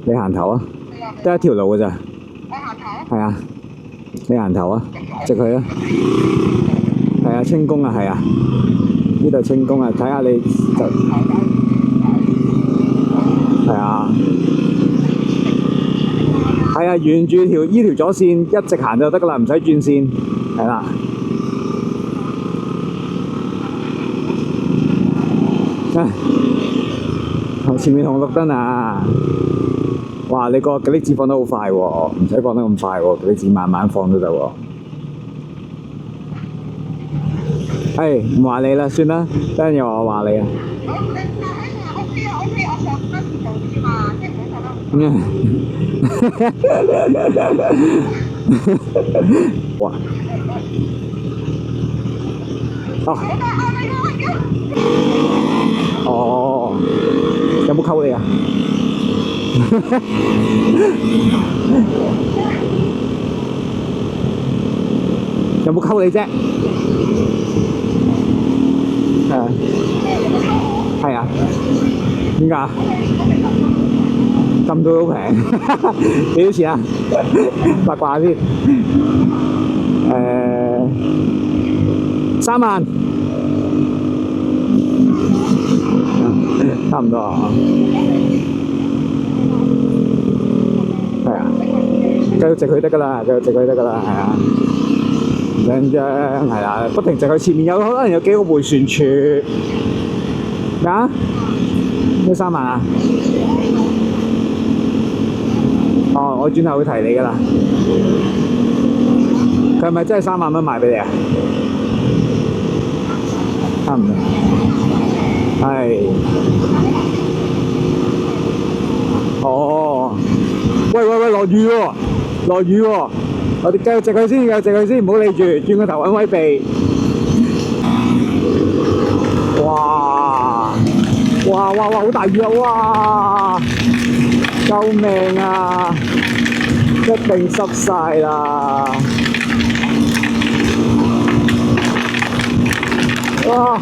你行頭啊，得一條路㗎咋。我行頭。係啊，你行頭啊，直去啊。係啊，清宮啊，係啊，呢度清宮啊，睇下你就係啊，係啊，沿住依條左線一直行就得㗎啦，唔使轉線，係啦。前面紅綠燈啊！哇！你個嗰啲紙放得好快喎，唔使放得咁快喎，嗰啲紙慢慢放都得喎。唔話你啦，算啦，等陣又話你啊。哇！哦，有冇溝你啊？有冇溝你啫？係啊，點解？咁都好平，幾多錢啊？八卦先，3萬，差唔多啊。係啊，繼續直去得㗎啦，繼續直去得㗎啦，係啊。唔緊張，係啦，不停直去，前面有可能有幾個迴旋處。咩啊？咩3萬啊？哦，我轉頭會提你㗎啦。佢係咪真係3萬蚊賣俾你啊？差唔多。係。哦。喂，落雨喎！落雨喎！我哋繼續直去先，繼續直去先，唔好理住，轉個頭揾位避。哇！好大雨啊！哇！救命啊！一定濕晒啦！哇！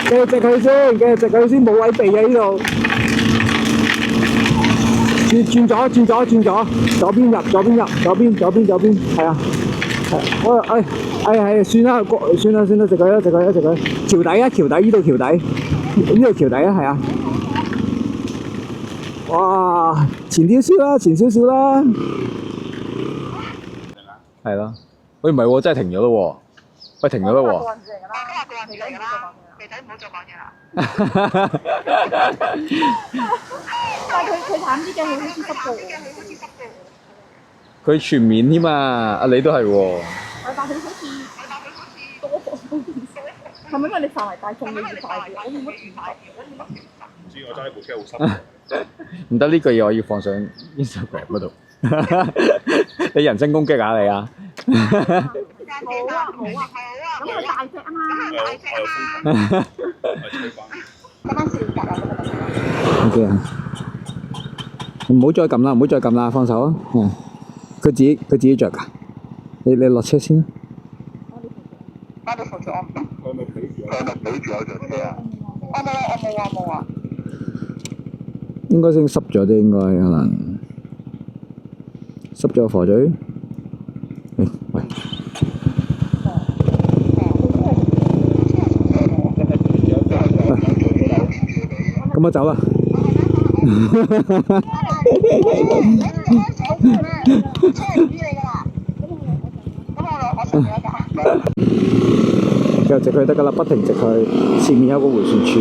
繼續直去先，冇位避啊呢度。轉左，左邊入，係啊，算啦，直去啦，橋底，呢度橋底啊，係啊，哇，前少少啦，係咯，喂，唔係喎，真係停咗咯喎，喂，停咗咯喎。肥仔唔好再講嘢啦。但係佢慘啲嘅，佢好似濕過。佢全面添嘛，阿你都係喎。但係佢好似多咗件事，係咪因為你範圍大，送你越快啲？我冇乜轉發。唔知我揸呢部車好濕。唔得，呢句嘢我要放上 Instagram 嗰度。你人身攻擊啊你啊！好啊，咁佢大隻啊嘛，今晚試夾啊！OK 啊，唔好再撳啦，放手啊！佢自己着㗎，你落車先啦。我哋扶住我唔得。佢咪俾住我着車啊？我冇啊。應該先濕咗啲，應該可能濕咗個火嘴。喂。咁我走啦。就直去得㗎啦，不停直去，前面有個迴旋處。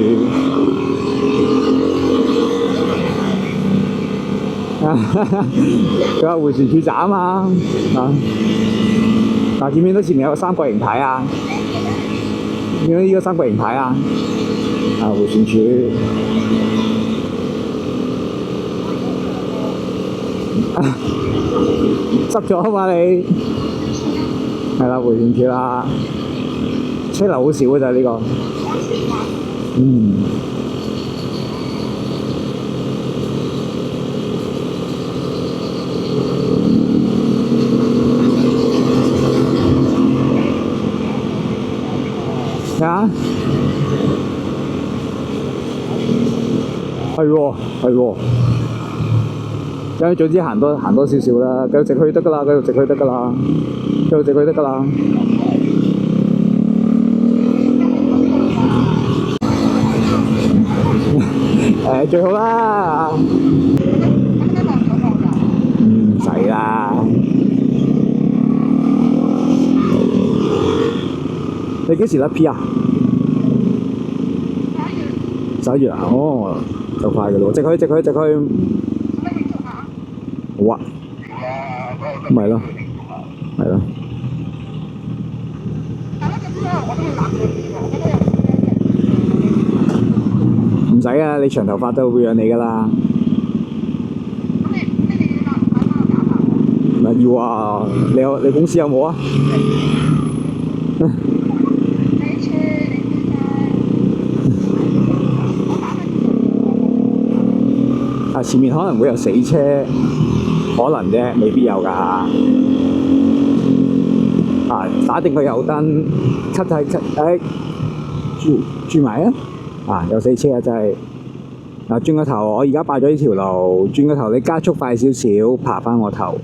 佢話迴旋處站啊嘛，嗱，見唔見到前面有個三角形牌啊？見到呢個三角形牌啊？迴旋處。濕咗啊嘛你，係啦，迴旋處啦，車流好少㗎咋呢個，啊？係喎。咁總之行多少少啦，繼續直去得㗎啦，繼續直去得㗎啦，繼續直去得㗎啦。最好啦。唔使啦。你幾時甩 P 啊？11月啊，哦，就快嘅咯，直去。好啊，咪咯。唔使啊，你長頭髮都會養你噶啦。咪要啊！你公司有冇啊？前面可能會有死車，可能啫，未必有㗎。打定個右燈，cut 轉埋啊！有死車啊，真係。轉個頭，我而家霸咗呢條路，轉個頭你加速快少少，爬返我頭。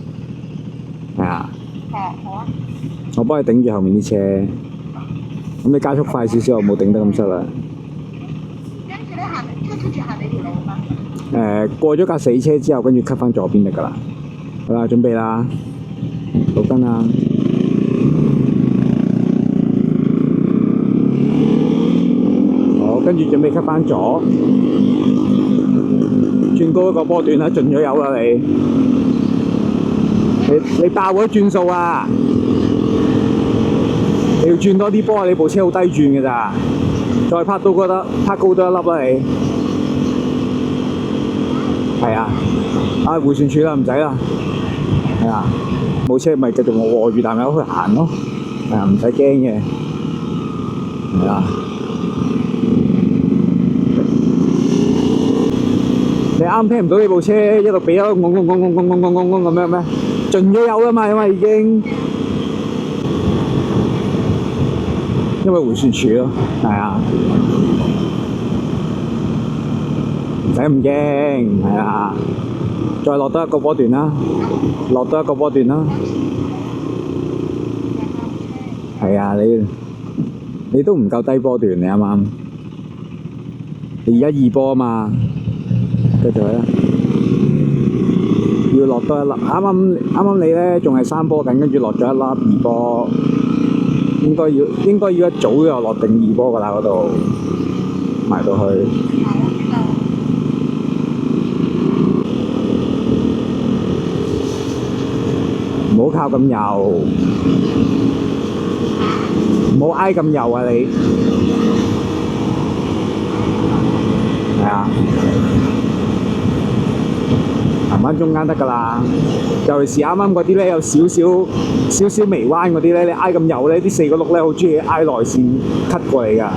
係啊。好啊。我幫你頂住後面啲車。咁你加速快少少，我冇頂得咁塞啦。跟住咧行，即係跟住行你條路嘛。過咗架死車之後，跟住 cut 返左邊得㗎啦。好啦，準備啦，綠燈啦。好，跟住準備 cut 返左，轉高一個波段啦，盡咗油啦你爆咗轉數啊！你要轉多啲波啊！你部車好低轉㗎咋，再拍高多一粒啦你。係啊，迴旋處啦，唔使啦。係啊，冇車咪繼續我餓住啖口去行咯。係啊，唔使驚嘅。係啊。你啱聽唔到你部車一路俾咗嗡咁樣咩？盡咗油啦嘛，因為已經。因為迴旋處咯，係啊。唔使咁驚，係啊，再落多一個波段啦，係啊，你都唔夠低波段，你啱啱？你而家2波啊嘛，繼續啦，要落多一粒，啱啱你咧仲係3波緊，跟住落咗一粒2波，應該要一早就落定2波㗎啦，嗰度埋到去。唔好靠咁右，唔好挨咁右啊你，係啊，行返中間得㗎啦。尤其是啱啱嗰啲咧，有少少微彎嗰啲咧，你挨咁右咧，啲4個轆咧好中意挨內線 cut 過嚟㗎。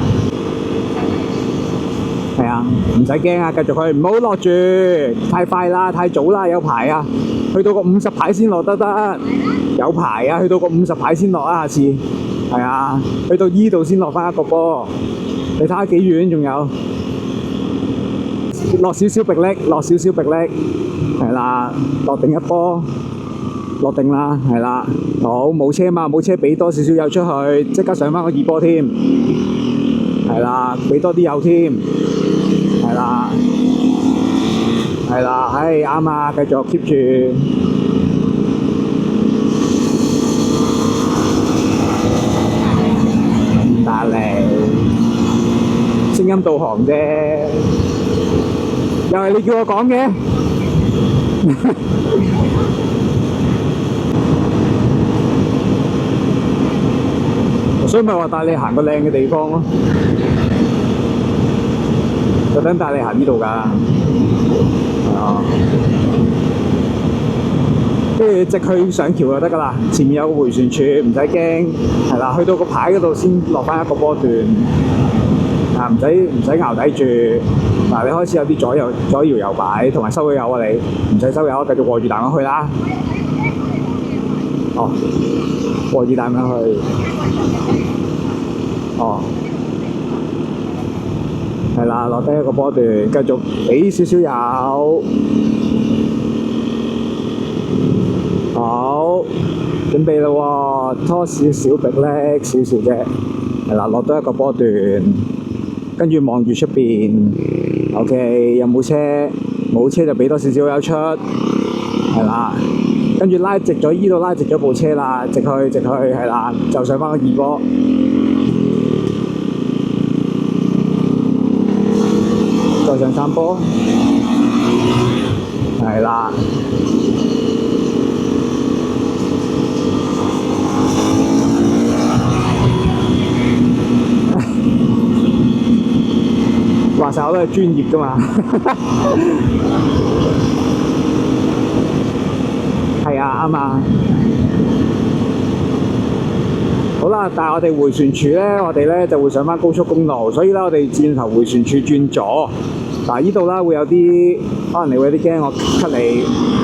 係啊，唔使驚啊，繼續去，唔好落住，太快啦，太早啦，有排啊。去到個50牌先落得，有排啊！去到個50牌先落啊，下次係啊，去到依度先落返一個波。你睇下幾遠，仲有落少少迫力，係啦，落定一波，落定啦，係啦，好冇車嘛，冇車俾多少少油出去，即刻上返個2波添，係啦，俾多啲油添，係啦。係啦，啱啊，繼續 keep 住。唔打嚟，聲音導航啫，又係你叫我講嘅。所以咪話帶你行個靚嘅地方咯，特登帶你行呢度㗎。跟住直去上橋就得㗎啦，前面有個迴旋處，唔使驚，係啦，去到個牌嗰度先落返一個波段，唔使淆底住。嗱，你開始有啲左搖右擺，同埋收咗油啊你，唔使收油，繼續過住彈去啦。哦，過住彈去。哦。係啦，落低一個波段，繼續俾少少油。準備啦喎，拖少少迫力，少少啫。係啦，落多一個波段，跟住望住出邊。OK， 有冇車？冇車就俾多少少油出。係啦，跟住拉直咗依度，拉直咗部車啦，直去係啦，就上翻個二波。再上3波。係啦。話晒我都係專業㗎嘛。係啊，啱啊。好啦，但係我哋迴旋處咧，我哋咧就會上翻高速公路，所以咧我哋轉頭迴旋處轉左。嗱，依度啦會有啲，可能你會有啲驚我 cut 你。